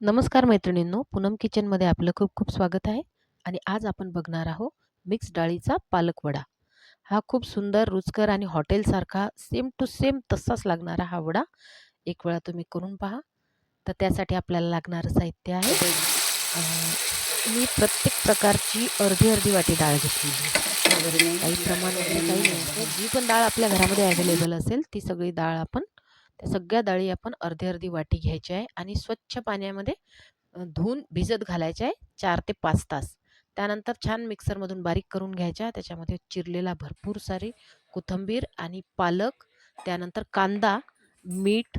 नमस्कार मैत्रिणींनो, पूनम किचनमध्ये आपलं खूप खूप स्वागत आहे. आणि आज आपण बघणार आहोत मिक्स डाळीचा पालक वडा. हा खूप सुंदर, रुचकर आणि हॉटेलसारखा सेम टू सेम तसाच लागणारा हा वडा एक वेळा तुम्ही करून पहा. तर त्यासाठी आपल्याला लागणारं साहित्य आहे मी प्रत्येक प्रकारची अर्धी अर्धी वाटी डाळ घेतलेली आहे. काही प्रमाण वगैरे काही नाही आहे. जी पण डाळ आपल्या घरामध्ये अवेलेबल असेल ती सगळी डाळ आपण त्या सगळ्या डाळी आपण अर्धी अर्धी वाटी घ्यायची आहे आणि स्वच्छ पाण्यामध्ये धुवून भिजत घालायच्या आहे 4 ते 5 तास. त्यानंतर छान मिक्सरमधून बारीक करून घ्यायच्या. त्याच्यामध्ये चिरलेला भरपूर सारी कोथिंबीर आणि पालक, त्यानंतर कांदा, मीठ,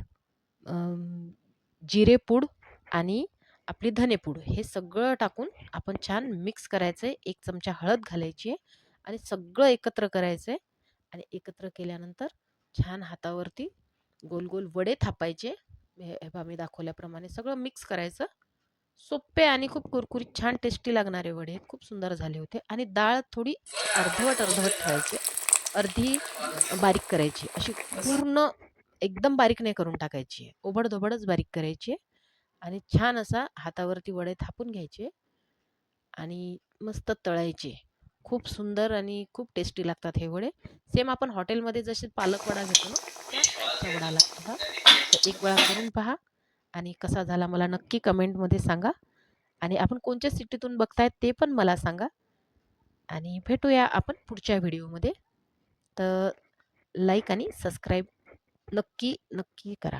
जिरेपूड आणि आपली धनेपूड हे सगळं टाकून आपण छान मिक्स करायचं आहे. 1 चमचा हळद घालायची आहे आणि सगळं एकत्र करायचं आहे. आणि एकत्र केल्यानंतर छान हातावरती गोल गोल वडे थापायचे. हे पहा मी दाखवल्याप्रमाणे सगळं मिक्स करायचं. सोपे आणि खूप कुरकुरीत छान टेस्टी लागणारे वडे खूप सुंदर झाले होते. आणि डाळ थोडी अर्धवट अर्धवट ठेवायची. अर्धी बारीक करायची. अशी पूर्ण एकदम बारीक नाही करून टाकायची आहे. ओबडधोबडच बारीक करायची आहे. आणि छान असा हातावरती वडे थापून घ्यायचे आणि मस्त तळायचे. खूप सुंदर आणि खूप टेस्टी लागतात हे वडे. सेम आपण हॉटेलमध्ये जसे पालक वडा घेतो ना, त्याच टाईपचा वडा लागतो हा. तर एक वेळा करून पहा आणि कसा झाला मला नक्की कमेंटमध्ये सांगा. आणि आपण कोणत्या सिटीतून बघतायत ते पण मला सांगा. आणि भेटूया आपण पुढच्या व्हिडिओमध्ये. तर लाईक आणि सबस्क्राईब नक्की नक्की करा.